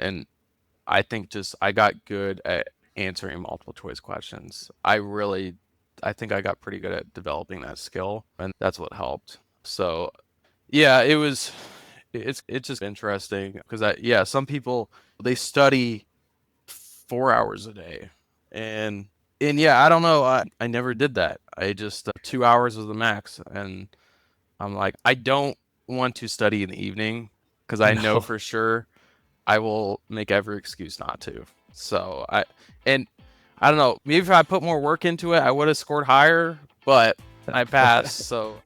And I think I got good at answering multiple choice questions. I think I got pretty good at developing that skill, and that's what helped. So yeah, it's just interesting because some people they study 4 hours a day, and yeah, I don't know, I never did that. I just 2 hours was the max, and I'm like, I don't want to study in the evening because I know No. for sure I will make every excuse not to. So and I don't know, maybe if I put more work into it, I would have scored higher, but I passed. So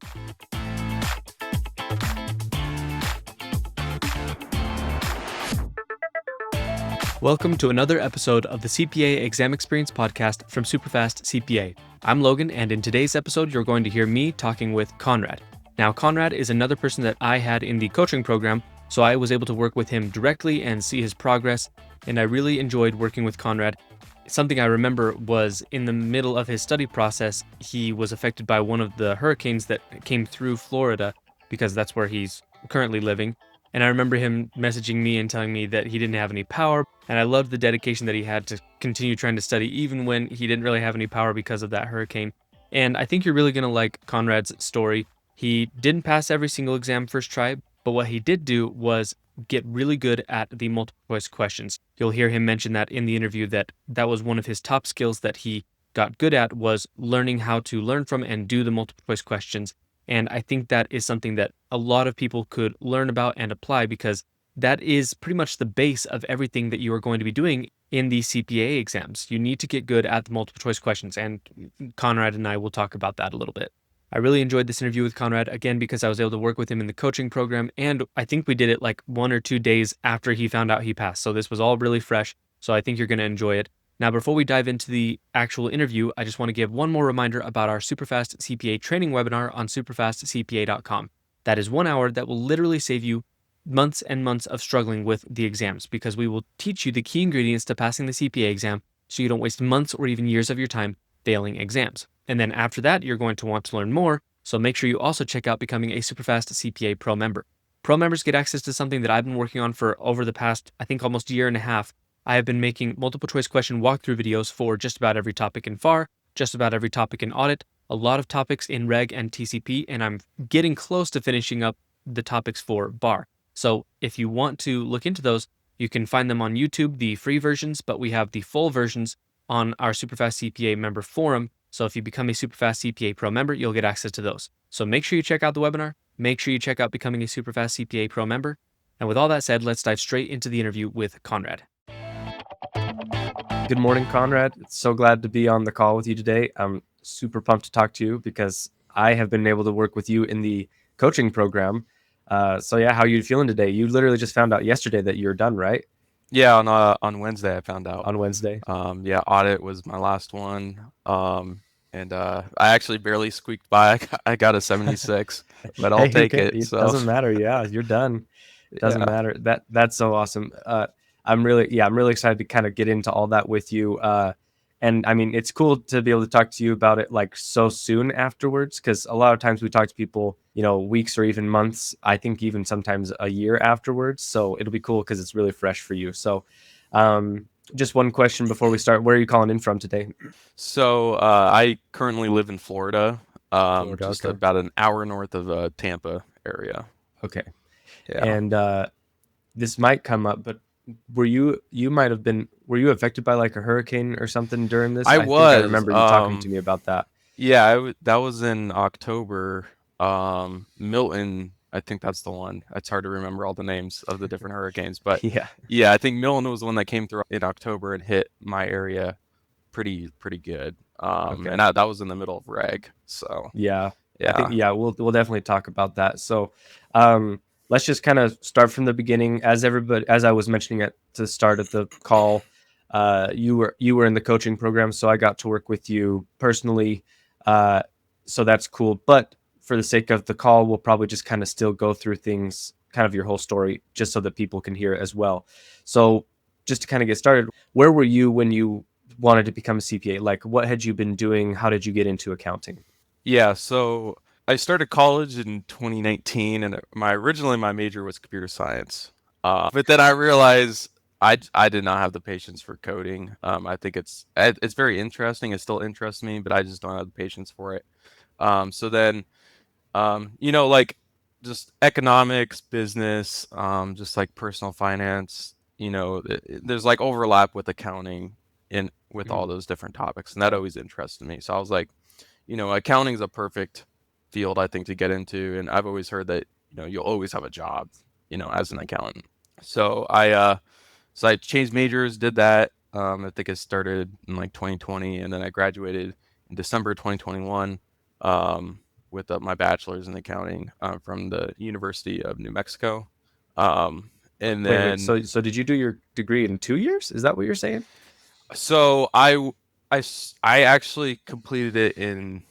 Welcome to another episode of the CPA Exam Experience Podcast from SuperfastCPA. I'm Logan, and in today's episode, you're going to hear me talking with Conrad. Now, Conrad is another person that I had in the coaching program, so I was able to work with him directly and see his progress, and I really enjoyed working with Conrad. Something I remember was in the middle of his study process, he was affected by one of the hurricanes that came through Florida, because that's where he's currently living. And I remember him messaging me and telling me that he didn't have any power. And I loved the dedication that he had to continue trying to study, even when he didn't really have any power because of that hurricane. And I think you're really going to like Conrad's story. He didn't pass every single exam first try, but what he did do was get really good at the multiple choice questions. You'll hear him mention that in the interview, that was one of his top skills that he got good at, was learning how to learn from and do the multiple choice questions. And I think that is something that a lot of people could learn about and apply, because that is pretty much the base of everything that you are going to be doing in the CPA exams. You need to get good at the multiple choice questions, and Conrad and I will talk about that a little bit. I really enjoyed this interview with Conrad, again, because I was able to work with him in the coaching program, and I think we did it like 1 or 2 days after he found out he passed. So this was all really fresh, so I think you're going to enjoy it. Now, before we dive into the actual interview, I just want to give one more reminder about our SuperfastCPA training webinar on SuperfastCPA.com. That is 1 hour that will literally save you months and months of struggling with the exams, because we will teach you the key ingredients to passing the CPA exam so you don't waste months or even years of your time failing exams. And then after that, you're going to want to learn more, so make sure you also check out becoming a SuperfastCPA Pro member. Pro members get access to something that I've been working on for over the past, I think, almost a year and a half. I have been making multiple choice question walkthrough videos for just about every topic in FAR, just about every topic in Audit, a lot of topics in Reg and TCP, and I'm getting close to finishing up the topics for BAR. So if you want to look into those, you can find them on YouTube, the free versions, but we have the full versions on our SuperfastCPA member forum. So if you become a SuperfastCPA Pro member, you'll get access to those. So make sure you check out the webinar. Make sure you check out becoming a SuperfastCPA Pro member. And with all that said, let's dive straight into the interview with Conrad. Good morning, Conrad. It's so glad to be on the call with you today. I'm super pumped to talk to you because I have been able to work with you in the coaching program. So yeah, how are you feeling today? You literally just found out yesterday that you're done, right? yeah, on Wednesday I found out. On Wednesday. Yeah, Audit was my last one. And I actually barely squeaked by. I got a 76, but I'll Hey, take okay. it. It So doesn't matter. Yeah, you're done. It doesn't yeah. matter. That's so awesome. I'm really excited to kind of get into all that with you. And I mean, it's cool to be able to talk to you about it like so soon afterwards, because a lot of times we talk to people, weeks or even months, I think even sometimes a year afterwards. So it'll be cool because it's really fresh for you. So just one question before we start. Where are you calling in from today? So I currently live in Florida, Florida. just Okay. about an hour north of Tampa area. Okay. Yeah. And this might come up, but were you affected by like a hurricane or something during this? I I think I was. remember you talking to me about that. Yeah, that was in October. Milton, I think that's the one. It's hard to remember all the names of the different hurricanes, but Yeah. yeah, I think Milton was the one that came through in October and hit my area pretty good. Okay. And that was in the middle of Reg. So Yeah. I think yeah. we'll definitely talk about that. So let's just kind of start from the beginning. As I was mentioning at the start of the call, you were in the coaching program, so I got to work with you personally. So that's cool. But for the sake of the call, we'll probably just kind of still go through things, kind of your whole story, just so that people can hear it as well. So just to kind of get started, where were you when you wanted to become a CPA? Like, what had you been doing? How did you get into accounting? Yeah, so I started college in 2019, and originally my major was computer science. But then I realized I did not have the patience for coding. I think it's very interesting. It still interests me, but I just don't have the patience for it. So then, like just economics, business, just like personal finance, there's like overlap with accounting in with all Mhm. those different topics, and that always interested me. So I was like, accounting is a perfect field I think to get into, and I've always heard that you'll always have a job, as an accountant. So I changed majors, did that. I think it started in like 2020, and then I graduated in December 2021 with my bachelor's in accounting from the University of New Mexico. Um, and Wait. then So did you do your degree in 2 years? Is that what you're saying? so I actually completed it in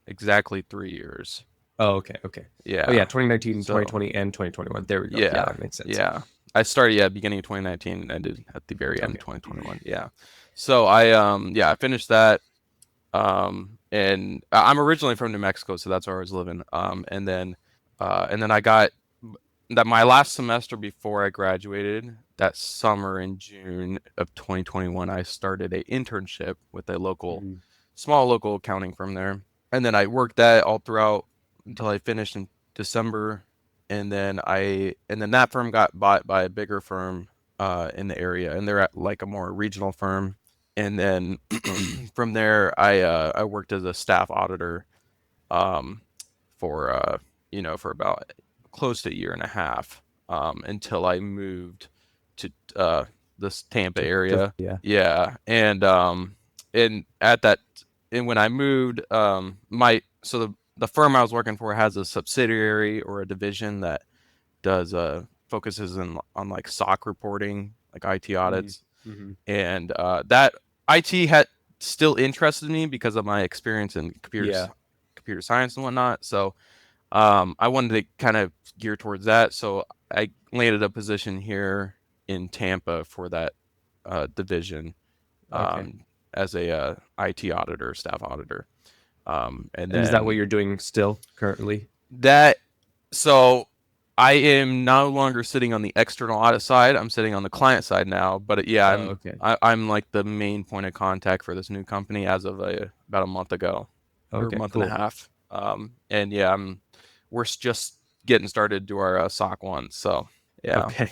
exactly 3 years. Oh, okay, okay. Oh yeah, Yeah. 2019, So 2020, and 2021. There we go. Yeah, yeah, that makes sense. yeah. I started beginning of 2019 and ended at the very end of Okay. 2021. Yeah. So I finished that. And I'm originally from New Mexico, so that's where I was living. And then I got that my last semester before I graduated that summer in June of 2021, I started a internship with a Mhm. small local accounting firm there. And then I worked that all throughout until I finished in December. And then that firm got bought by a bigger firm in the area, and they're at like a more regional firm. And then from there, I worked as a staff auditor um, for about close to a year and a half until I moved to this Tampa area. Yeah. Yeah, and at that and when I moved, the firm I was working for has a subsidiary or a division that does focuses on like SOC reporting, like IT Mhm. audits, Mhm. and that IT had still interested me because of my experience in Yeah. computer science and whatnot. So I wanted to kind of gear towards that. So I landed a position here in Tampa for that division Okay. um, as a IT auditor, staff auditor. And And is that what then you're doing still currently? that so I am no longer sitting on the external audit side. I'm sitting on the client side now. But yeah, Oh, okay. I'm like the main point of contact for this new company as of about a month ago or a Okay, month and a cool. half. And yeah, we're just getting started to do our SOC 1. So yeah, Okay.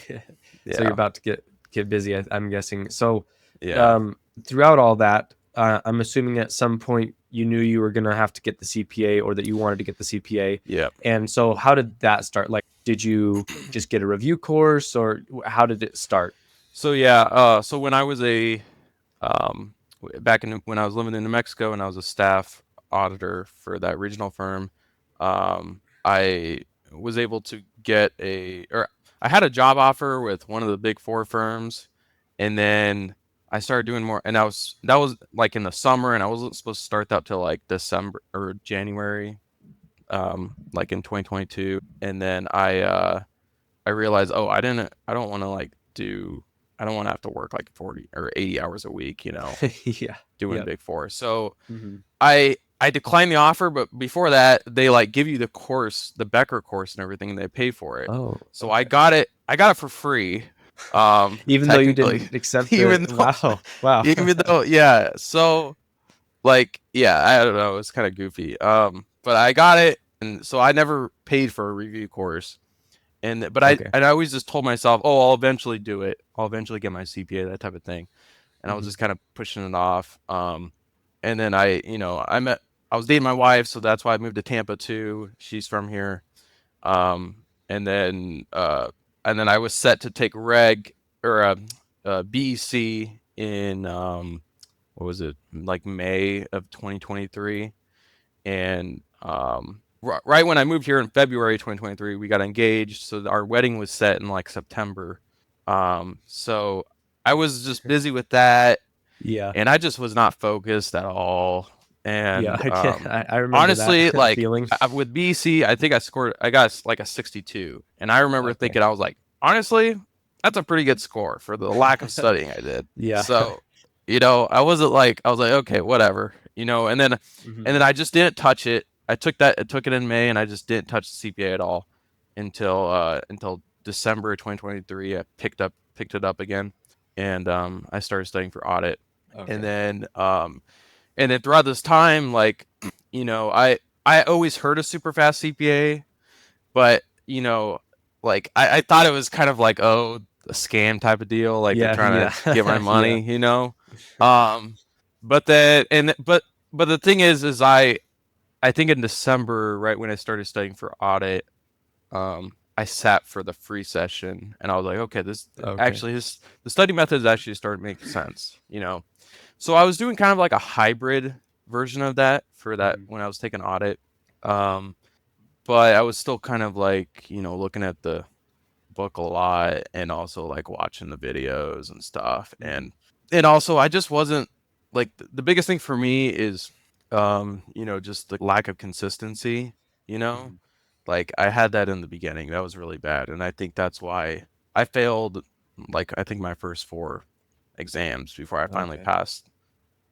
So you're yeah, about to get busy, I'm guessing. So, yeah, um, throughout all that, I'm assuming at some point you knew you were gonna have to get the CPA or that you wanted to get the CPA. yeah. And so how did that start? Like, did you just get a review course or how did it start? So yeah, so when I was um, back when I was living in New Mexico and I was a staff auditor for that regional firm, I was able to or I had a job offer with one of the big four firms, and then I started doing more, and that was like in the summer, and I wasn't supposed to start that till like December or January, like in 2022, and then I realized, oh, I don't want to I don't want to have to work like 40 or 80 hours a week, Yeah. doing Yep. Big Four. So Hmm. I declined the offer, but before that, they like give you the course, the Becker course and everything, and they pay for it. Oh, So okay. I got it for free, Even though you technically, didn't accept the even though, wow, wow. even though, yeah. So like, yeah, I don't know, it's kind of goofy. But I got it, and so I never paid for a review course. Okay. I always just told myself, oh, I'll eventually do it. I'll eventually get my CPA, that type of thing. And I was Hmm. just kind of pushing it off. And then I was dating my wife, so that's why I moved to Tampa too. She's from here. Um, and then I was set to take BEC in what was it, like May of 2023. And right when I moved here in February 2023, we got engaged. So our wedding was set in like September. So I was just busy with that, Yeah. and I just was not focused at all. Yeah. And I remember honestly, that like feeling. with BC, I think I got like a 62, and I remember Okay. thinking, I was like, honestly, that's a pretty good score for the lack of studying I did. Yeah. So, I was like, okay, whatever, Hmm. and then I just didn't touch it. I took it in May, and I just didn't touch the CPA at all until December 2023. I picked it up again. and I started studying for audit. Okay. And then throughout this time, like, I always heard of Superfast CPA, but like I thought it was kind of like, oh, a scam type of deal, like they're Yeah, trying yeah, to get my yeah. money. Um, but then and but the thing is I think in December, right when I started studying for audit, I sat for the free session and I was like, okay, this Okay. actually the study methods actually started making sense. So I was doing kind of like a hybrid version of that for that Mhm. when I was taking audit. Um, but I was still kind of like, looking at the book a lot and also like watching the videos and stuff. Mhm. And also I just wasn't like the biggest thing for me is just the lack of consistency, you know? Mhm. Like I had that in the beginning. That was really bad. And I think that's why I failed like I think my first four exams before I finally Okay. passed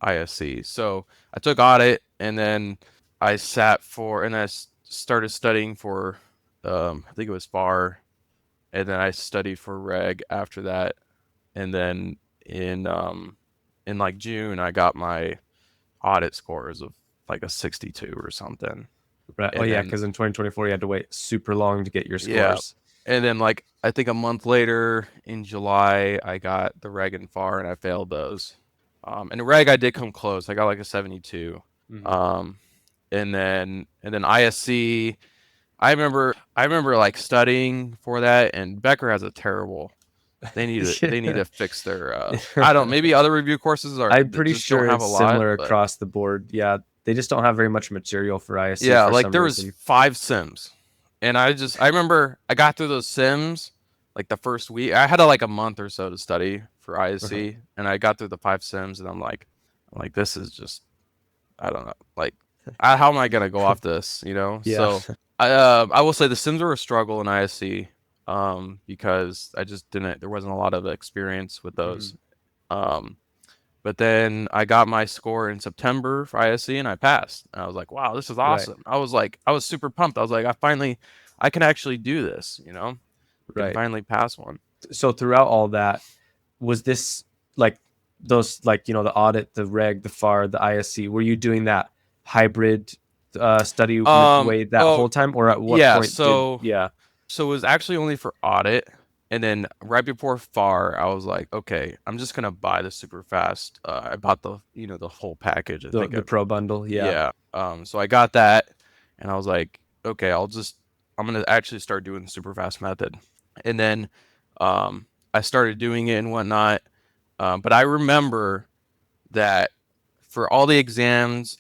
ISC. So I took audit and then I sat for and I started studying for I think it was FAR, and then I studied for reg after that. And then in like June I got my audit scores of like a 62 or something. Right. Oh And yeah, then because in 2024 you had to wait super long to get your yeah, scores. and then like I think a month later in July I got the reg and FAR and I failed those. And reg I did come close. I got like a 72. Mhm. Um, and then ISC I remember like studying for that, and Becker has a terrible. They need to fix their I don't maybe other review courses are I'm pretty just don't sure have a it's lot, similar but across the board. Yeah, they just don't have very much material for ISC yeah, for like some there was reason. 5 sims, and I remember I got through those sims like the first week. I had like a month or so to study for Uh-huh. ISC, and I got through the 5 sims, and I'm like this is just I don't know. Like, how am I gonna go off this? Yeah. So I will say the Sims were a struggle in ISC, because I just didn't. There wasn't a lot of experience with those. Mhm. Um, but then I got my score in September for ISC and I passed. And I was like, wow, this is Right. awesome. I was super pumped. I was like, I can actually do this. I can Right. finally pass one. So throughout all that, was this like those like the audit, the reg, the FAR, the ISC? Were you doing that hybrid study way that Oh, whole time, or at what yeah. point did So yeah? So it was actually only for audit. And then right before FAR, I was like, okay, I'm just gonna buy the super fast. I bought the whole package. I think The pro bundle, yeah. yeah. So I got that, and I was like, okay, I'm gonna actually start doing the super fast method. And then I started doing it and whatnot. But I remember that for all the exams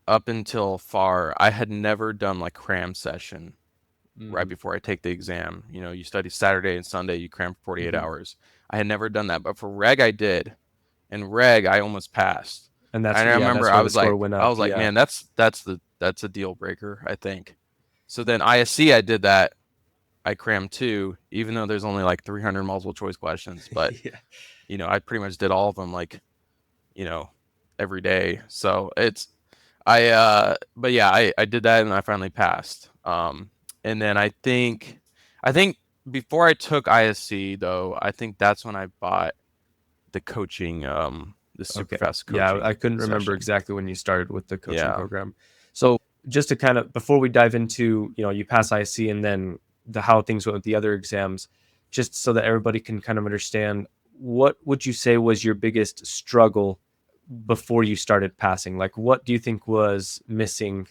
up until FAR, I had never done like cram session right Mm-hmm. before I take the exam. You study Saturday and Sunday, you cram for 48 Mm-hmm. hours. I had never done that, but for reg I did. And reg I almost passed. And that's And I yeah, remember that's where the score went I up. was like, Yeah. man, that's a deal breaker, I think. So then ISC I did that. I crammed two, even though there's only like 300 multiple choice questions, but Yeah. I pretty much did all of them like, you know, every day. So it's I but yeah, I did that and I finally passed. And then I think before I took ISC though, I think that's when I bought the coaching the Okay. Superfast Yeah, I coaching couldn't remember session. exactly when you started with the coaching Yeah. program. So just to kind of before we dive into, you pass IC and then the how things went with the other exams, just so that everybody can kind of understand, what would you say was your biggest struggle before you started passing? Like what do you think was missing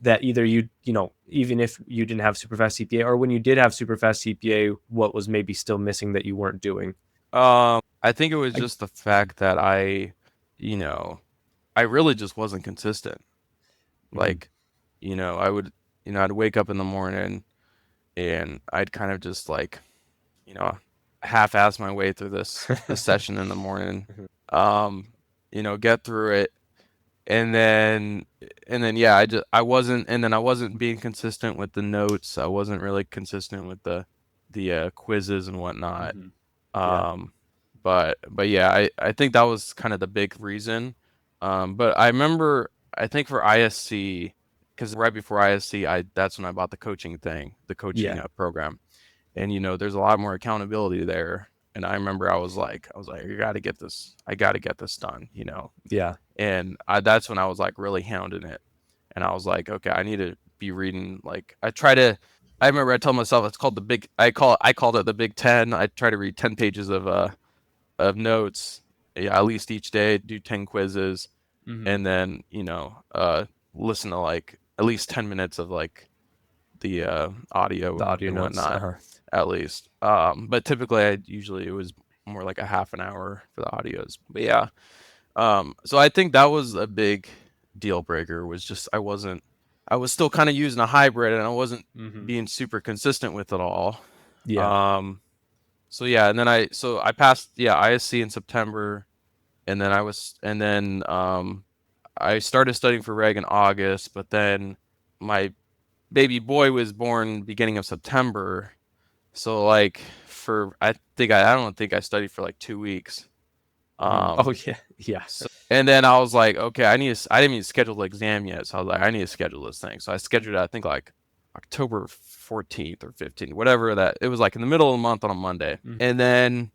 that either even if you didn't have Superfast CPA, or when you did have Superfast CPA, what was maybe still missing that you weren't doing? I think it was I, just the fact that you know, I really just wasn't consistent. Mhm. Like, I would, I'd wake up in the morning and I'd kind of just like, you know, half-ass my way through this session in the morning. Um, get through it, and then yeah, I wasn't being consistent with the notes. I wasn't really consistent with the quizzes and whatnot. Mhm. Yeah. Um, but yeah, I think that was kind of the big reason. But I remember I think for ISC, because right before ISC, I that's when I bought the coaching thing, the coaching Yeah. program, and there's a lot more accountability there. And I remember I was like, I got to get this done, Yeah. And that's when I was like really hounding it. And I was like, okay, I need to be reading. Like I remember I told myself it's called I called it the Big 10. I try to read 10 pages of notes, yeah, at least each day, do 10 quizzes, and then, listen to like at least 10 minutes of like the audio The audio and notes. whatnot, at least. But typically it was more like a half an hour for the audios. But yeah. So I think that was a big deal breaker, was just I was still kind of using a hybrid, and I wasn't being super consistent with it all. Yeah. So yeah, and then I passed, yeah, ISC in September, and then I started studying for reg in August, but then my baby boy was born beginning of September. So like I don't think I studied for like 2 weeks. Oh yeah. Yeah. And then I was like, okay, I didn't even schedule the exam yet. So I was like, I need to schedule this thing. So I scheduled it, I think like October 14th or 15th, whatever that. It was like in the middle of the month on a Monday. And then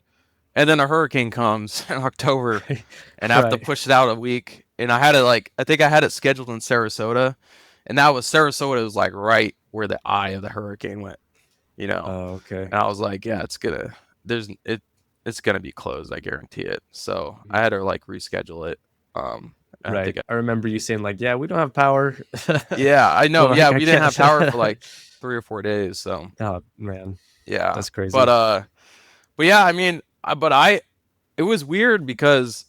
a hurricane comes in October, and I have to push it out a week. And I think I had it scheduled in Sarasota, and Sarasota was like right where the eye of the hurricane went, Oh, okay. And I was like, yeah, it's gonna be closed, I guarantee it. So I had to like reschedule it. Right. I remember you saying like, yeah, we don't have power. Yeah, I know. Like, Yeah, I we didn't have can't- power for like 3 or 4 days. So Oh man, yeah, that's crazy. But yeah, I mean, it was weird because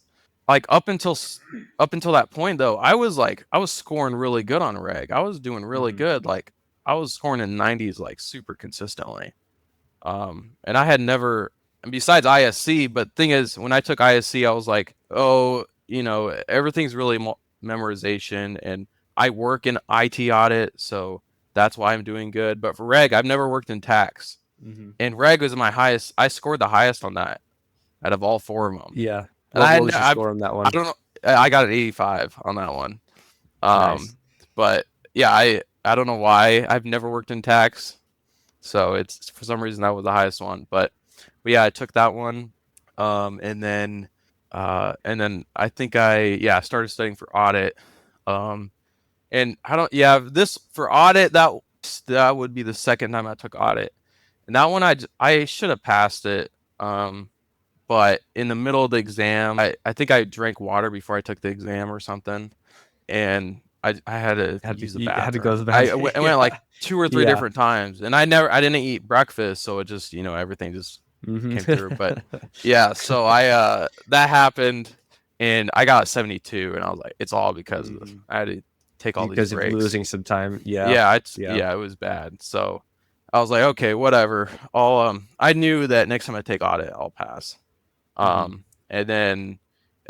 like up until that point though, I was scoring really good on reg. I was doing really good. Like I was scoring in 90s like super consistently. And I had never, and besides ISC, but thing is, when I took ISC, I was like, oh, everything's really memorization, and I work in IT audit, so that's why I'm doing good. But for reg, I've never worked in tax, and reg was my highest. I scored the highest on that out of all 4 of them. Yeah. And What was your score on that one? I don't know. I got an 85 on that one. Nice. But yeah, I don't know why. I've never worked in tax, so it's for some reason that was the highest one. But yeah, I took that one, and then I think I started studying for audit, and this for audit, that would be the second time I took audit, and that one I should have passed it. But in the middle of the exam, I think I drank water before I took the exam or something, and I had to use the bathroom. Had to go to the bathroom. I went like 2 or 3 different times, and I didn't eat breakfast, so it just everything just came through. But yeah, so that happened, and I got 72, and I was like, it's all because of this. I had to take all these breaks. Because of losing some time. Yeah. Yeah, it was bad. So I was like, okay, whatever. I knew that next time I take audit, I'll pass. And then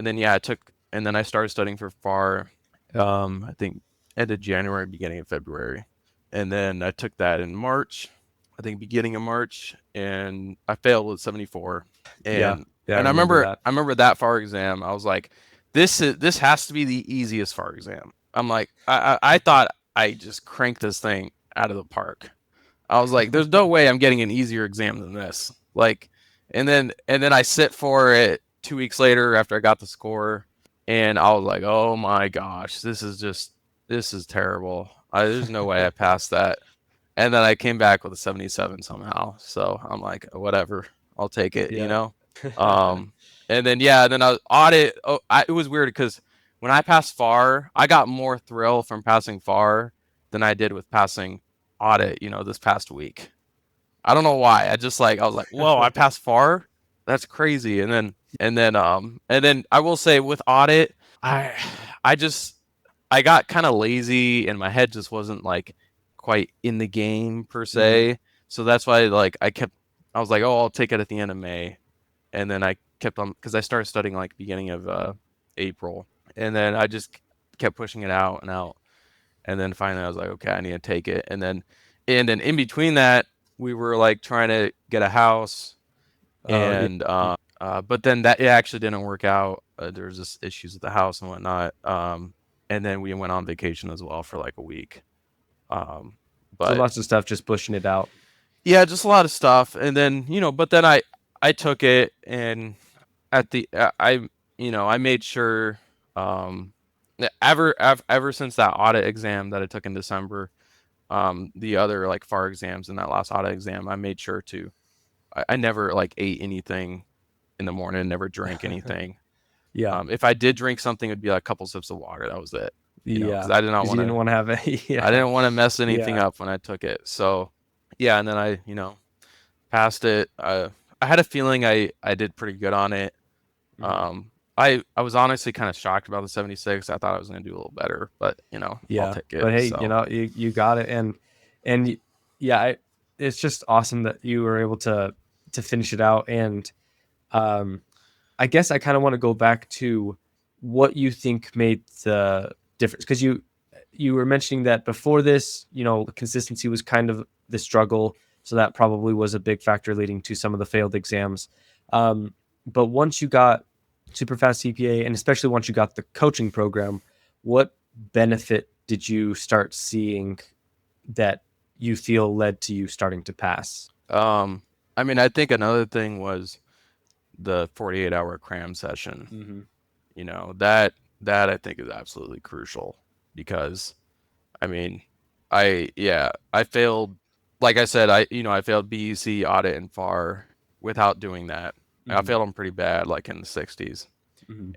I started studying for FAR, I think end of January, beginning of February. And then I took that in March, I think beginning of March, and I failed with 74. And I remember that FAR exam. I was like, this has to be the easiest FAR exam. I'm like, I thought I just cranked this thing out of the park. I was like, there's no way I'm getting an easier exam than this. Like, and then I sit for it 2 weeks later after I got the score, and I was like, oh my gosh, this is terrible. There's no way I passed that. And then I came back with a 77 somehow. So I'm like, whatever, I'll take it, And then I was audit. It was weird because when I passed FAR, I got more thrill from passing FAR than I did with passing audit, this past week. I don't know why. I was like, whoa, I passed FAR? That's crazy. And then I will say with audit, I got kind of lazy, and my head just wasn't like quite in the game per se. So that's why I was like, oh, I'll take it at the end of May. And then I kept on, because I started studying like beginning of April. And then I just kept pushing it out and out. And then finally I was like, okay, I need to take it. And then in between that, we were like trying to get a house, and but then that it actually didn't work out. There was just issues with the house and whatnot. And then we went on vacation as well for like a week. But so lots of stuff, just pushing it out. Yeah, just a lot of stuff. And then but then I took it, and at the I made sure ever since that audit exam that I took in December, the other like FAR exams and that last audit exam, I made sure to I never like ate anything in the morning, never drank anything. Yeah. If I did drink something, it'd be like a couple sips of water. That was it. Because Yeah. I did not Because you want didn't to want to have a, I yeah. didn't want to mess anything Yeah. up when I took it. So yeah, and then I passed it. I had a feeling I did pretty good on it. Mhm. I was honestly kind of shocked about the 76. I thought I was going to do a little better, but I'll Yeah. take it. But hey, So you got it. And yeah, it's just awesome that you were able to finish it out. And um, I guess I kind of want to go back to what you think made the difference, because you were mentioning that before this, consistency was kind of the struggle, so that probably was a big factor leading to some of the failed exams. But once you got Superfast CPA, and especially once you got the coaching program, what benefit did you start seeing that you feel led to you starting to pass? I mean, I think another thing was the 48-hour cram session. Mm-hmm. That I think is absolutely crucial because I mean, I failed. Like I said, I failed BEC, audit, and FAR without doing that. I Mm-hmm. failed them pretty bad, like in the 60s. Mm-hmm.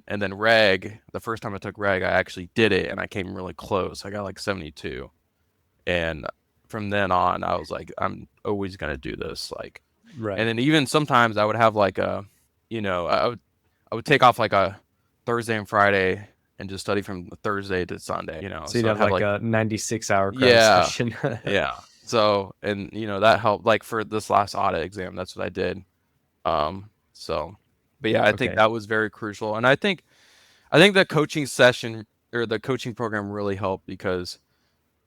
And then reg, the first time I took reg, I actually did it and I came really close. I got like 72. And from then on, I was like, I'm always gonna do this. Like, and Right. then even sometimes I would have like I would take off like a Thursday and Friday and just study from Thursday to Sunday. So you'd So I'd have have like like a 96-hour cram yeah, session. yeah. So and that helped. Like for this last audit exam, that's what I did. So, but yeah, I think Okay. that was very crucial, and I think the coaching session or the coaching program really helped because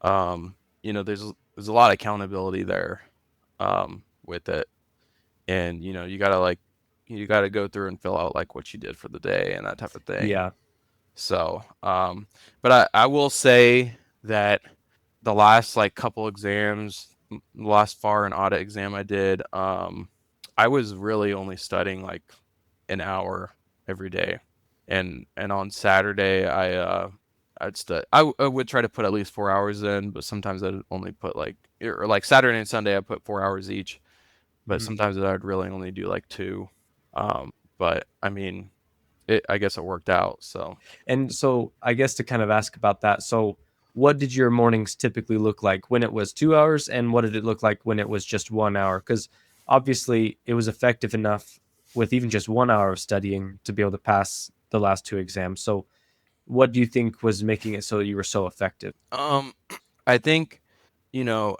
there's a lot of accountability there with it, and you gotta go through and fill out like what you did for the day and that type of thing. Yeah. So, but I will say that the last like couple exams, the last FAR and audit exam I did, I was really only studying like an hour every day, and on Saturday I would try to put at least 4 hours in, but sometimes I'd only put like Saturday and Sunday I put 4 hours each, but Mhm. sometimes I'd really only do like two. Um, but I mean, I guess it worked out. So And so I guess to kind of ask about that, so what did your mornings typically look like when it was 2 hours, and what did it look like when it was just 1 hour? Because obviously it was effective enough with even just 1 hour of studying to be able to pass the last two exams. So what do you think was making it so you were so effective? um, I think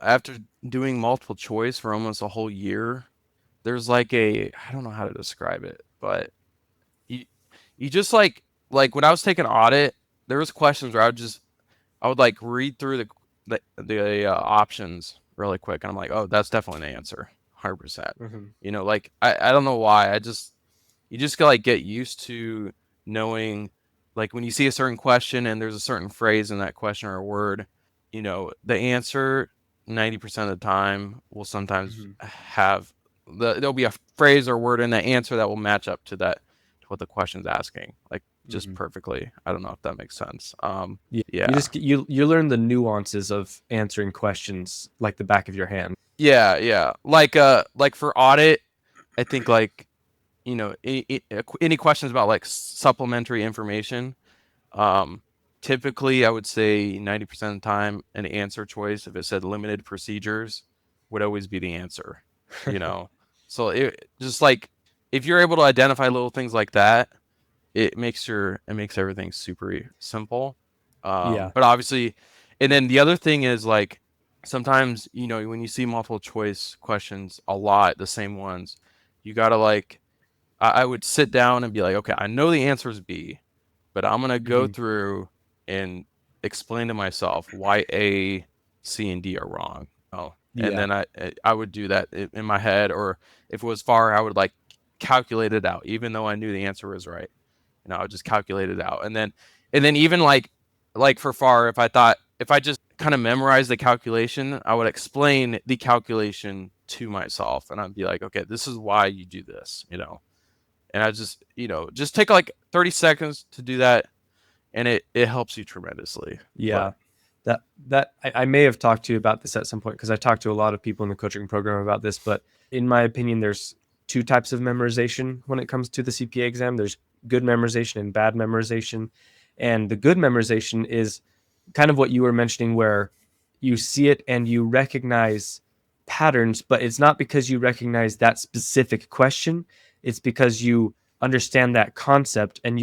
after doing multiple choice for almost a whole year, there's like I don't know how to describe it, but you you just like when I was taking audit, there was questions where I would like read through the options really quick, and I'm like, oh, that's definitely an answer, 100%. Hmm. Like I don't know why. You just gotta like get used to knowing, like when you see a certain question and there's a certain phrase in that question or a word, the answer 90% of the time will sometimes Hmm. have there'll be a phrase or word in the answer that will match up to what the question's asking, like just Hmm. perfectly. I don't know if that makes sense. Yeah, you Yeah. just you learn the nuances of answering questions like the back of your hand. Yeah, yeah. Like for audit, I think like any questions about like supplementary information. Um, Typically, I would say 90% of the time, an answer choice, if it said limited procedures, would always be the answer. You know, so it just like if you're able to identify little things like that, it makes everything super simple. Yeah. But obviously, and then the other thing is like sometimes when you see multiple choice questions a lot, the same ones, you gotta like I would sit down and be like, okay, I know the answer is B, but I'm gonna go Hmm. through and explain to myself why A, C, and D are wrong. Oh, and Yeah. then I would do that in my head, or if it was far, I would like calculate it out, even though I knew the answer was right. I would just calculate it out, and then even like for far, if I thought if I just kind of memorize the calculation, I would explain the calculation to myself, and I'd be like, okay, this is why you do this, and I just, just take like 30 seconds to do that, and it helps you tremendously. Yeah. But I may have talked to you about this at some point, because I talked to a lot of people in the coaching program about this, but in my opinion, there's two types of memorization when it comes to the CPA exam. There's good memorization and bad memorization. And the good memorization is kind of what you were mentioning, where you see it and you recognize patterns, but it's not because you recognize that specific question. It's because you understand that concept, and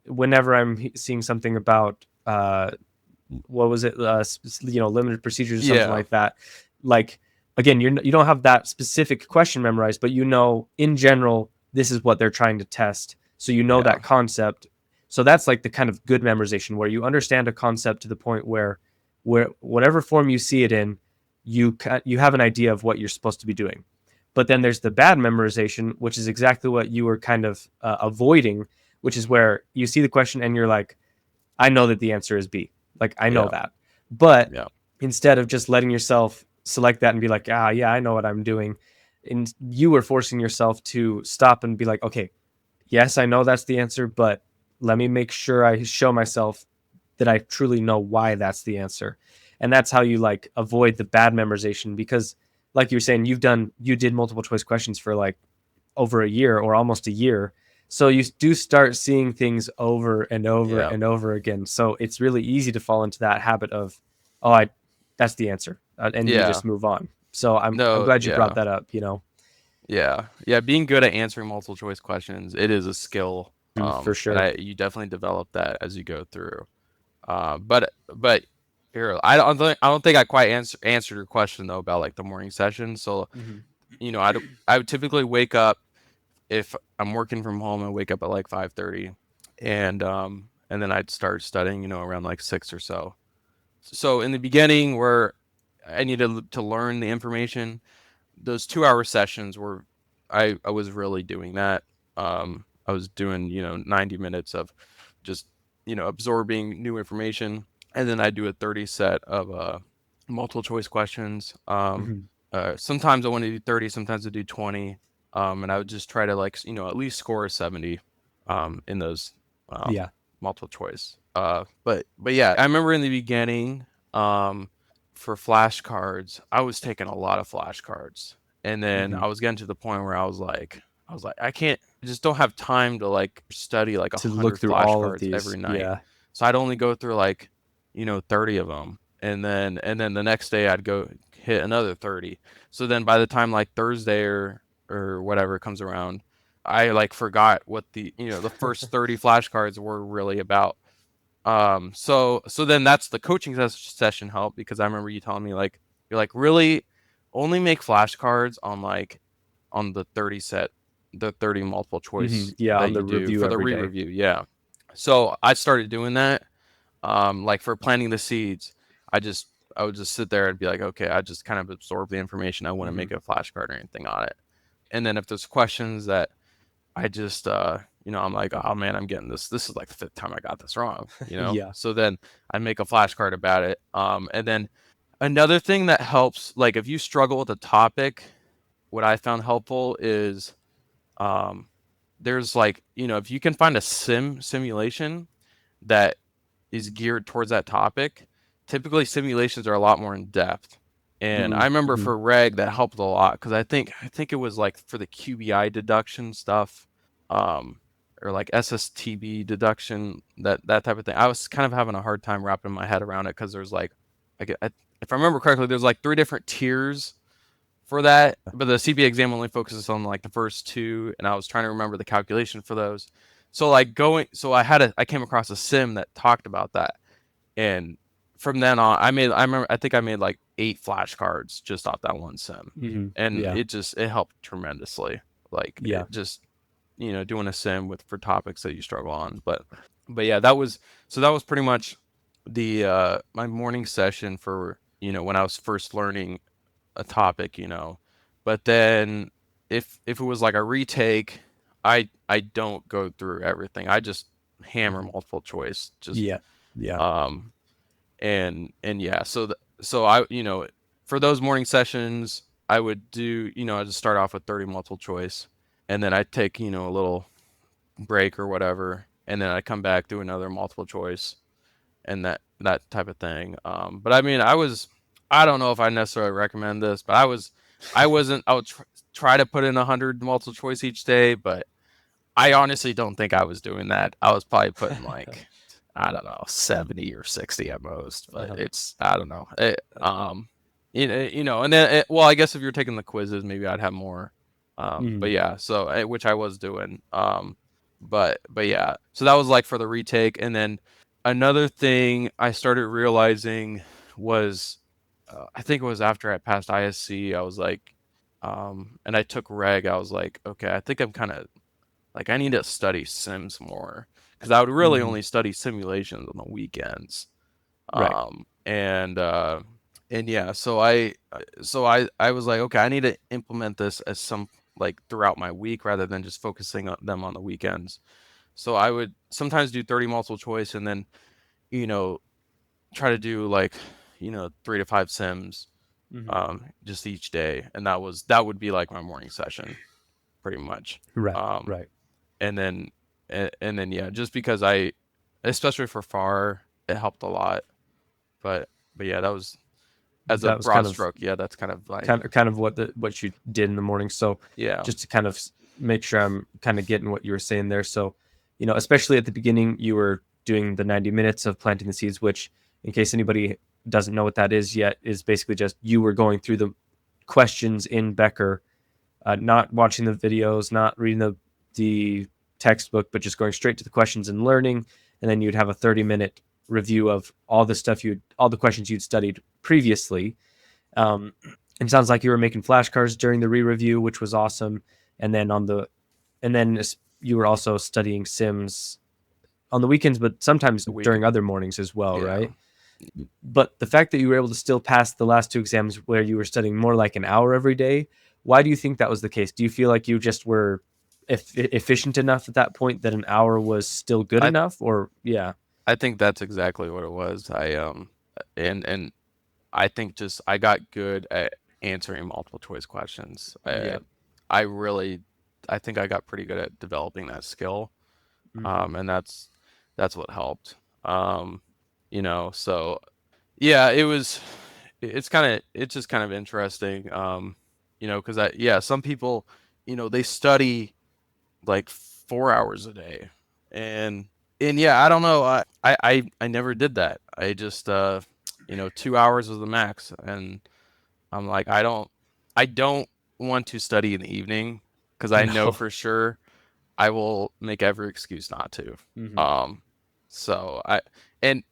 whenever I'm seeing something about what was it, limited procedures or something like that, like, again, you don't have that specific question memorized, but in general, this is what they're trying to test, so that concept. So that's like the kind of good memorization, where you understand a concept to the point where whatever form you see it in, you have an idea of what you're supposed to be doing. But then there's the bad memorization, which is exactly what you were kind of avoiding, which is where you see the question and you're like, I know that the answer is B. Like, I know that. But instead of just letting yourself select that and be like, yeah, I know what I'm doing, and you were forcing yourself to stop and be like, okay, yes, I know that's the answer, but let me make sure I show myself that I truly know why that's the answer. And that's how you like avoid the bad memorization, because like you were saying, you did multiple choice questions for like over a year or almost a year. So you do start seeing things over and over and over again. So it's really easy to fall into that habit of, that's the answer, and you just move on. So I'm glad you brought that up. Yeah. Being good at answering multiple choice questions, it is a skill. For sure. And you definitely develop that as you go through. But here, I don't think I quite answered your question though about like the morning session. So, I would typically wake up, if I'm working from home. I wake up at like 5:30, and then I'd start studying, around like 6 or so. So in the beginning, where I needed to learn the information, those 2-hour sessions were, I was really doing that. I was doing, 90 minutes of just, absorbing new information. And then I do a 30 set of multiple choice questions. Sometimes I want to do 30, sometimes I do 20. And I would just try to like, at least score a 70 in those multiple choice. But yeah, I remember in the beginning, for flashcards, I was taking a lot of flashcards. And then I was getting to the point where I was like, I just don't have time to like study like to look 100 through all of flashcards these. every night. So I'd only go through like, 30 of them. And then the next day I'd go hit another 30. So then by the time like Thursday or whatever comes around, I like forgot what the first 30 flashcards were really about. So then that's the coaching session help, because I remember you telling me like, you're like, really only make flashcards on the 30 multiple choice that on the you do review for the every day. re-review. Yeah. So I started doing that. Like for planting the seeds, I would just sit there and be like, okay, I just kind of absorb the information. I wouldn't make a flashcard or anything on it. And then if there's questions that I just, I'm like, oh man, I'm getting this. This is like the fifth time I got this wrong, So then I make a flashcard about it. And then another thing that helps, like if you struggle with a topic, what I found helpful is, there's like, if you can find a simulation that is geared towards that topic, typically simulations are a lot more in depth. And I remember for reg that helped a lot, because I think it was like for the QBI deduction stuff, or like SSTB deduction, that type of thing. I was kind of having a hard time wrapping my head around it, because there's like, if I remember correctly, there's like 3 different tiers for that, but the CPA exam only focuses on like the first 2, and I was trying to remember the calculation for those. So I came across a sim that talked about that, and from then on, I think I made like 8 flashcards just off that one sim, and it helped tremendously. Like it just, doing a sim for topics that you struggle on, but yeah, that was pretty much the my morning session for, when I was first learning a topic, but then if it was like a retake, I don't go through everything. I just hammer multiple choice, just Yeah. um and yeah, so I, for those morning sessions, I would do, I just start off with 30 multiple choice, and then I take, a little break or whatever, and then I come back, do another multiple choice, and that type of thing. But I mean, I don't know if I necessarily recommend this, but I would try to put in 100 multiple choice each day, but I honestly don't think I was doing that. I was probably putting like, I don't know, 70 or 60 at most, but I don't know. And then, well, I guess if you're taking the quizzes, maybe I'd have more. But yeah, so, which I was doing. But yeah, so that was like for the retake. And then another thing I started realizing was, I think it was after I passed ISC, I was like, and I took reg, I was like, okay, I think I'm kind of like, I need to study sims more, because I would really only study simulations on the weekends. Right. And yeah, so I was like, okay, I need to implement this as some, like, throughout my week rather than just focusing on them on the weekends. So I would sometimes do 30 multiple choice, and then, you know, try to do like, 3 to 5 sims, just each day. And that would be like my morning session pretty much. Right. Um, Right. and then and then yeah, just because especially for FAR, it helped a lot. But yeah, that was, as a That was broad stroke, yeah, that's kind of like, kind of what you did in the morning. So yeah. just to kind of make sure I'm kind of getting what you were saying there. So, especially at the beginning, you were doing the 90 minutes of planting the seeds, which, in case anybody doesn't know what that is yet, is basically just you were going through the questions in Becker, not watching the videos, not reading the textbook, but just going straight to the questions and learning. And then you'd have a 30-minute review of all the questions you'd studied previously. And it sounds like you were making flashcards during the re-review, which was awesome. And then you were also studying sims on the weekends, but sometimes during other mornings as well, Yeah. right? But the fact that you were able to still pass the last two exams where you were studying more like an hour every day, why do you think that was the case? Do you feel like you just were efficient enough at that point that an hour was still good I enough? Or yeah. I think that's exactly what it was. And I think just I got good at answering multiple choice questions. Yeah. I think I got pretty good at developing that skill. And that's what helped. So yeah, it's just kind of interesting. Because some people, they study like 4 hours a day, and yeah, I don't know. I never did that. I just 2 hours was the max, and I'm like, I don't want to study in the evening, because I know No. for sure I will make every excuse not to. Um, so and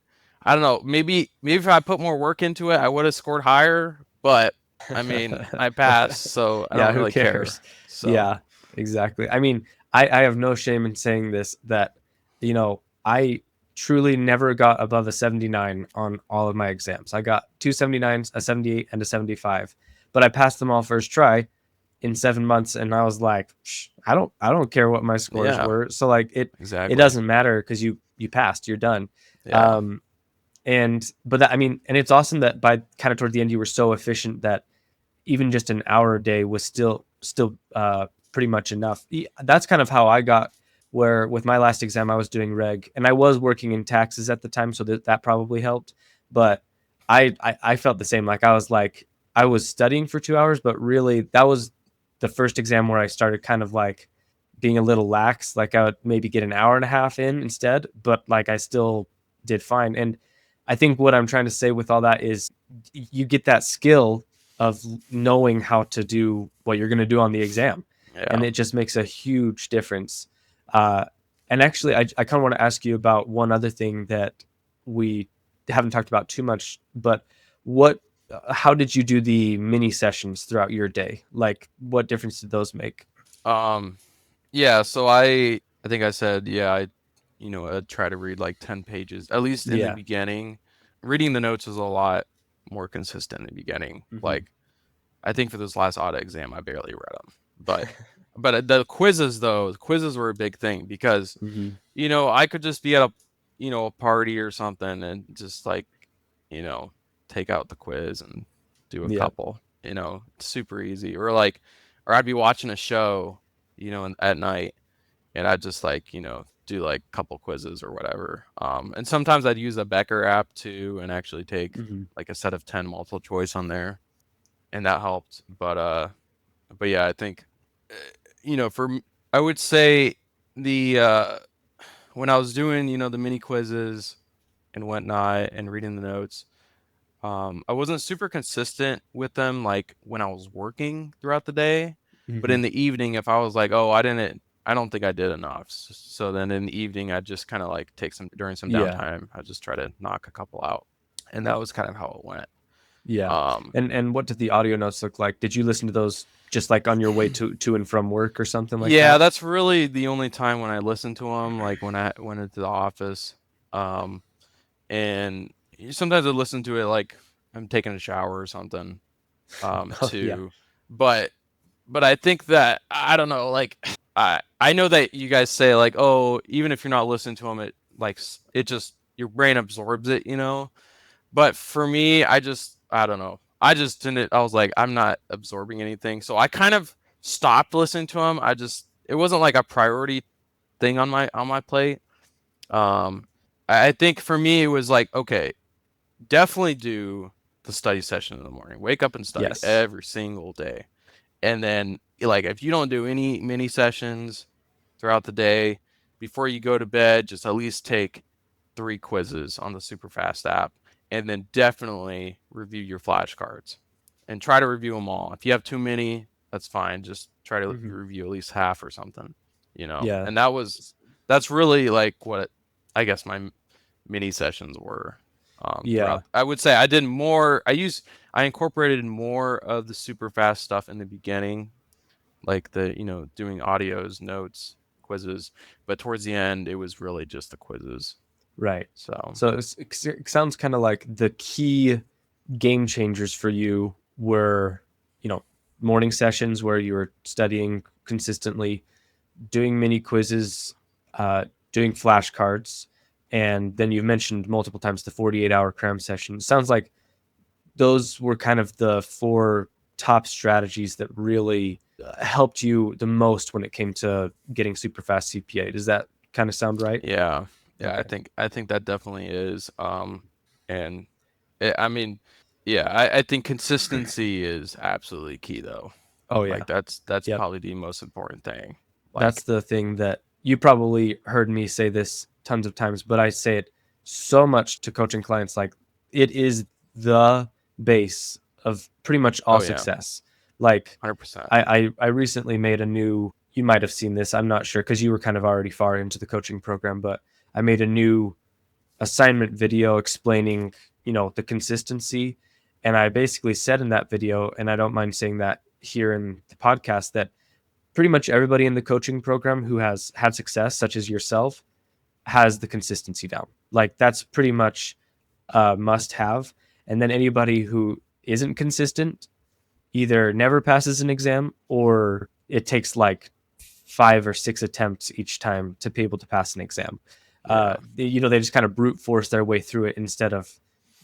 I don't know, maybe if I put more work into it, I would have scored higher, but I mean, I passed, so I Yeah, don't who really care. cares? So Yeah, exactly. I mean, I have no shame in saying this, that, I truly never got above a 79 on all of my exams. I got two 79s, a 78, and a 75, but I passed them all first try in 7 months, and I was like, I don't care what my scores yeah, were. So like it exactly. doesn't matter, because you passed, you're done. Yeah. Um, I mean, and it's awesome that by kind of toward the end you were so efficient that even just an hour a day was still pretty much enough. That's kind of how I got, where with my last exam I was doing reg, and I was working in taxes at the time, so that probably helped. But I felt the same. Like I was studying for 2 hours, but really that was the first exam where I started kind of like being a little lax. Like I would maybe get an hour and a half in instead, but like I still did fine. And I think what I'm trying to say with all that is you get that skill of knowing how to do what you're going to do on the exam, Yeah. and it just makes a huge difference. Uh, and actually, I kind of want to ask you about one other thing that we haven't talked about too much, but how did you do the mini sessions throughout your day? Like, what difference did those make? Um, yeah, so I think I said, yeah, I'd try to read like 10 pages, at least in the Yeah. beginning. Reading the notes was a lot more consistent in the beginning. Hmm. Like, I think for this last audit exam, I barely read them. But the quizzes, though, the quizzes were a big thing, because, Hmm. I could just be at a party or something, and just like, take out the quiz and do a Yeah. couple. It's super easy. Or I'd be watching a show, at night, and I'd just do like a couple quizzes or whatever. And sometimes I'd use a Becker app too and actually take Mm-hmm. like a set of 10 multiple choice on there, and that helped. But yeah, I think I would say the when I was doing, the mini quizzes and whatnot and reading the notes, I wasn't super consistent with them like when I was working throughout the day, but Mm-hmm. in the evening, if I was like, oh, I don't think I did enough. So then in the evening, I just kind of like during some Yeah. downtime, I just try to knock a couple out. And that was kind of how it went. Yeah. Um, And what did the audio notes look like? Did you listen to those just like on your way to and from work or something like yeah, that? that's really the only time when I listen to them, like when I went into the office. Um, and sometimes I listen to it like I'm taking a shower or something, Oh, yeah. too. But I think that I don't know, like I know that you guys say like, oh, even if you're not listening to them, it just your brain absorbs it. But for me, I don't know. I just didn't. I was like, I'm not absorbing anything, so I kind of stopped listening to them. It wasn't like a priority thing on my plate. Um, I think for me, it was like, okay, definitely do the study session in the morning. Wake up and study Yes. every single day. And then, like, if you don't do any mini sessions throughout the day, before you go to bed, just at least take 3 quizzes on the Superfast app, and then definitely review your flashcards and try to review them all. If you have too many, that's fine. Just try to Mm-hmm. review at least half or something. Yeah. And that's really like what I guess my mini sessions were, Yeah. throughout. I would say I incorporated more of the super fast stuff in the beginning, like the doing audios, notes, quizzes, but towards the end it was really just the quizzes. Right. So So it sounds kind of like the key game changers for you were, you know, morning sessions where you were studying consistently, doing mini quizzes, doing flashcards, and then you've mentioned multiple times the 48-hour cram session. Sounds like those were kind of the four top strategies that really helped you the most when it came to getting super fast CPA. Does that kind of sound right? yeah, yeah, Okay. I think that definitely is. And I mean, yeah, I think consistency is absolutely key though. Oh Like yeah. that's Yep. probably the most important thing. That's Like, the thing that you probably heard me say this tons of times, but I say it so much to coaching clients. Like, it is the base of pretty much all oh yeah, success. Like, 100%. I recently made a new, you might have seen this, I'm not sure, because you were kind of already far into the coaching program, but I made a new assignment video explaining, the consistency. And I basically said in that video, and I don't mind saying that here in the podcast, that pretty much everybody in the coaching program who has had success, such as yourself, has the consistency down. Like, that's pretty much a must have. And then anybody who isn't consistent either never passes an exam or it takes like 5 or 6 attempts each time to be able to pass an exam. Yeah, They just kind of brute force their way through it instead of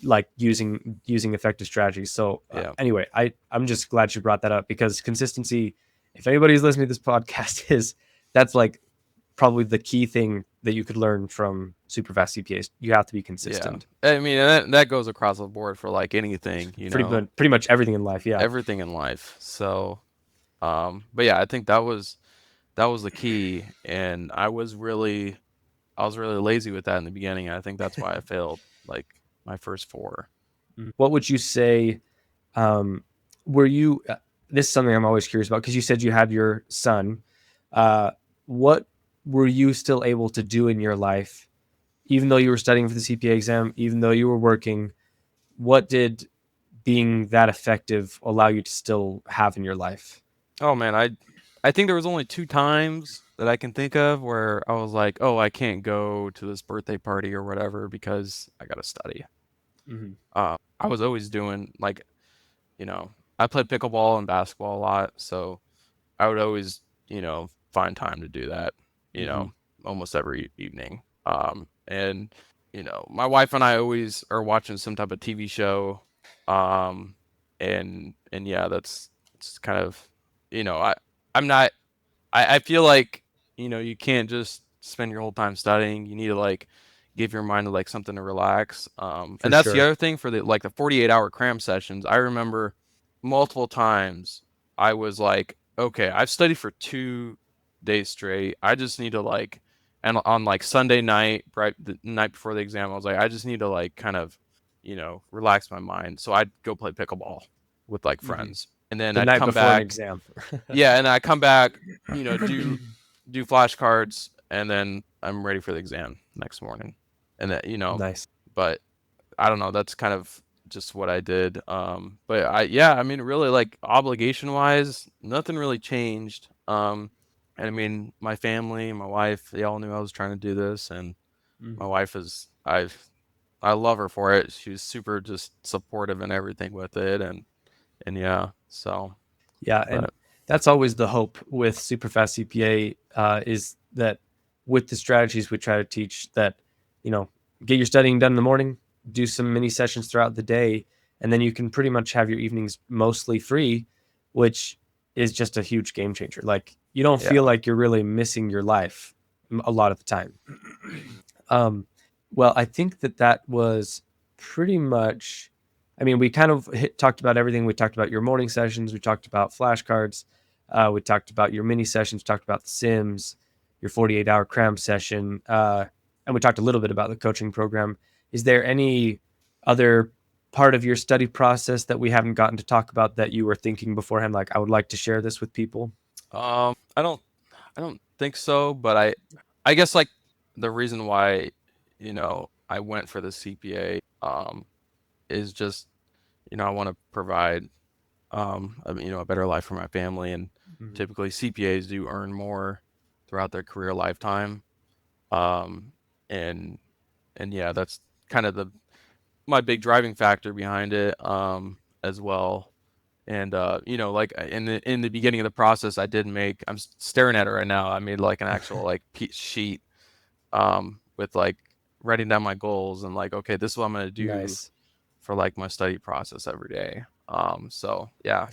like using effective strategies. So yeah, anyway, I'm just glad you brought that up because consistency. If anybody's listening to this podcast, that's like probably the key thing that you could learn from super fast CPAs. You have to be yeah. consistent. I mean, and that goes across the board for like anything. Pretty much everything in life. Yeah. Everything in life. So, but yeah, I think that was the key, and I was really lazy with that in the beginning. I think that's why I failed like my first 4. What would you say? Um, were you? This is something I'm always curious about because you said you had your son. What were you still able to do in your life, even though you were studying for the CPA exam, even though you were working? What did being that effective allow you to still have in your life? Oh man, I think there was only 2 times that I can think of where I was like, "Oh, I can't go to this birthday party or whatever because I got to study." Mm-hmm. I was always doing like, I played pickleball and basketball a lot, so I would always, find time to do that, you Mm-hmm. know, almost every evening. And my wife and I always are watching some type of TV show. Um, and yeah, it's kind of, I'm not, I feel like, you can't just spend your whole time studying. You need to like give your mind to like something to relax. For And that's the sure. other thing for the 48-hour cram sessions. I remember multiple times I was like, okay, I've studied for 2 days straight. I just need to like, and on like Sunday night, right the night before the exam, I was like, I just need to like kind of, relax my mind. So I'd go play pickleball with like Hmm. friends, and then The I'd night come before an back. exam. Yeah, and I come back, do flashcards, and then I'm ready for the exam next morning. And that, Nice. but I don't know, that's kind of just what I did. But yeah, I mean, really, like, obligation wise, nothing really changed. And I mean, my family, my wife, they all knew I was trying to do this, and my Hmm. wife I love her for it. She was super just supportive and everything with it, and yeah, so, Yeah, and but that's always the hope with Superfast CPA is that with the strategies we try to teach that, you know, get your studying done in the morning, do some mini sessions throughout the day, and then you can pretty much have your evenings mostly free, which is just a huge game changer. Like you don't feel yeah. like you're really missing your life a lot of the time. Um, well, I think that was pretty much. I mean, we kind of talked about everything. We talked about your morning sessions. We talked about flashcards. We talked about your mini sessions. Talked about the Sims, your 48-hour cram session, and we talked a little bit about the coaching program. Is there any other part of your study process that we haven't gotten to talk about that you were thinking beforehand? Like, I would like to share this with people. I don't I don't think so, but I guess like the reason why, I went for the CPA is just, I want to provide a better life for my family, and Mhm. typically CPAs do earn more throughout their career lifetime. Um and and yeah, that's kind of the my big driving factor behind it as well. And like in the beginning of the process, I'm staring at it right now. I made like an actual like sheet with like writing down my goals and like, okay, this is what I'm gonna do Nice. for like my study process every day. So yeah,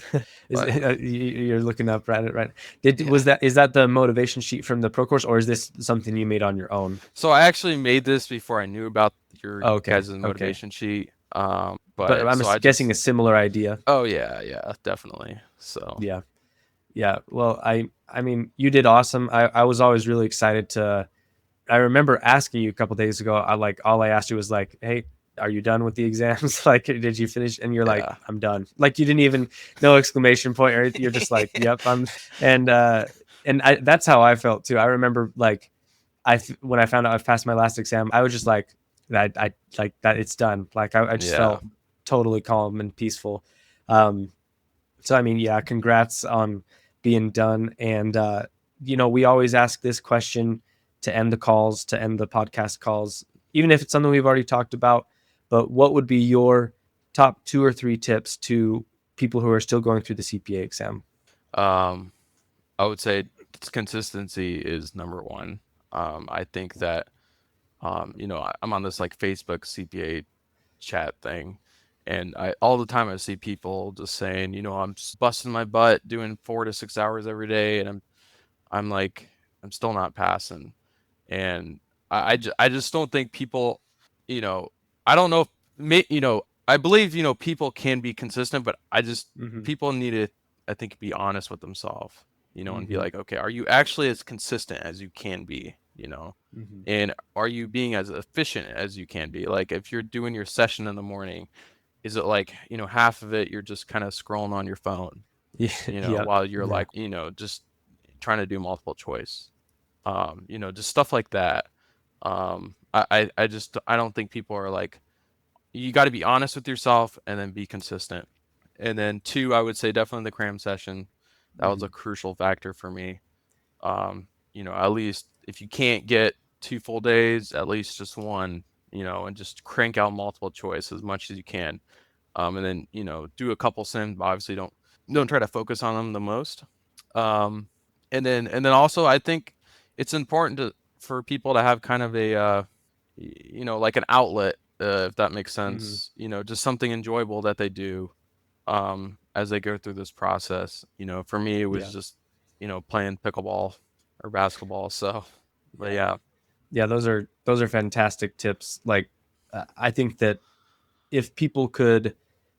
Is but you're looking up at right? Did yeah. was that is that the motivation sheet from the pro course, or is this something you made on your own? So I actually made this before I knew about your Oh, okay, guys' okay, motivation sheet. but But I'm so I guessing just a similar idea. oh yeah, yeah, definitely. So Yeah, yeah. Well, I mean, you did awesome. I was always really excited to. I remember asking you a couple days ago. I like all I asked you was like, "Hey, are you done with the exams? Like, did you finish?" And you're like, yeah. "I'm done." Like, you didn't even no exclamation point or anything. You're just like, "Yep, I'm." And that's how I felt too. I remember like when I found out I passed my last exam, I was just like that. I like that it's done. Like I just Yeah. felt totally calm and peaceful. Um, so I mean, yeah, congrats on being done. And we always ask this question to end the calls, to end the podcast calls, even if it's something we've already talked about. But what would be your top 2 or 3 tips to people who are still going through the CPA exam? Um I would say consistency is number one. I think that I'm on this like Facebook CPA chat thing, and I all the time I see people just saying, I'm busting my butt doing 4 to 6 hours every day, and I'm like, I'm still not passing. And I just don't think people, you know, I don't know if I believe, people can be consistent, but Mm-hmm. people need to, I think, be honest with themselves, and be Mm-hmm. like, okay, are you actually as consistent as you can be, Mm-hmm. and are you being as efficient as you can be? Like, if you're doing your session in the morning, is it like, half of it you're just kind of scrolling on your phone, Yeah. Yeah. while you're Yeah. like, just trying to do multiple choice, just stuff like that. I just I don't think people are like, you got to be honest with yourself and then be consistent. And then two, I would say definitely the cram session. That was Mm-hmm. a crucial factor for me. At least if you can't get 2 full days, at least just one, and just crank out multiple choice as much as you can. And then, do a couple sims, but obviously don't try to focus on them the most. Um, and then also I think it's important for people to have kind of a like an outlet, if that makes Mm-hmm. sense, just something enjoyable that they do as they go through this process. For me, it was Yeah. just, playing pickleball or basketball. So, but Yeah. yeah, Yeah, those are fantastic tips. Like, I think that if people could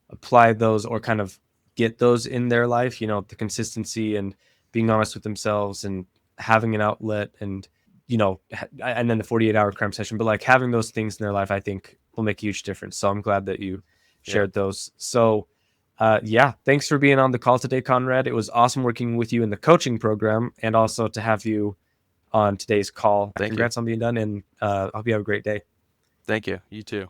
apply those or kind of get those in their life, the consistency and being honest with themselves and having an outlet and, and then the 48-hour cram session, but like having those things in their life, I think will make a huge difference. So I'm glad that you yeah. shared those. So, yeah, thanks for being on the call today, Conrad. It was awesome working with you in the coaching program and also to have you on today's call. Thank you. Congrats on being done, and I hope you have a great day. Thank you. You too.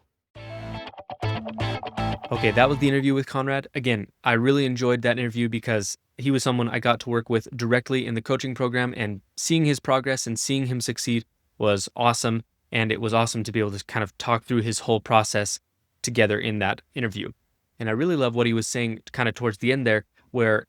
Okay, that was the interview with Conrad. Again, I really enjoyed that interview because he was someone I got to work with directly in the coaching program, and seeing his progress and seeing him succeed was awesome. And it was awesome to be able to kind of talk through his whole process together in that interview. And I really love what he was saying kind of towards the end there, where,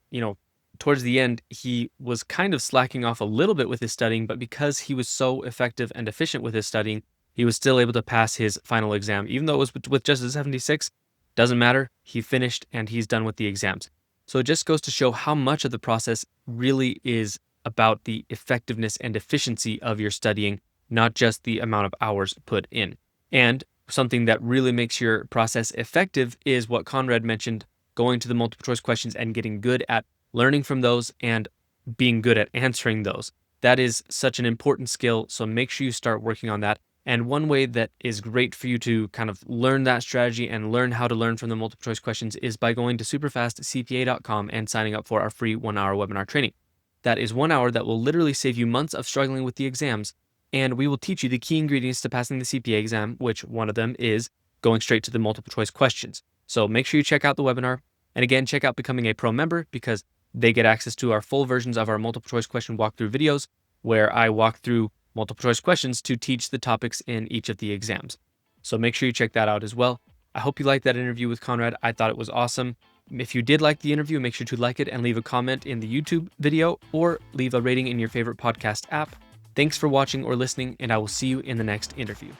towards the end, he was kind of slacking off a little bit with his studying, but because he was so effective and efficient with his studying, he was still able to pass his final exam, even though it was with just a 76. Doesn't matter. He finished and he's done with the exams. So it just goes to show how much of the process really is about the effectiveness and efficiency of your studying, not just the amount of hours put in. And something that really makes your process effective is what Conrad mentioned, going to the multiple choice questions and getting good at learning from those and being good at answering those. That is such an important skill. So make sure you start working on that. And one way that is great for you to kind of learn that strategy and learn how to learn from the multiple choice questions is by going to SuperfastCPA.com and signing up for our free 1-hour webinar training. That is 1 hour that will literally save you months of struggling with the exams, and we will teach you the key ingredients to passing the CPA exam, which one of them is going straight to the multiple choice questions. So make sure you check out the webinar, and again, check out becoming a pro member because they get access to our full versions of our multiple choice question walkthrough videos, where I walk through multiple choice questions to teach the topics in each of the exams. So make sure you check that out as well. I hope you liked that interview with Conrad. I thought it was awesome. If you did like the interview, make sure to like it and leave a comment in the YouTube video or leave a rating in your favorite podcast app. Thanks for watching or listening, and I will see you in the next interview.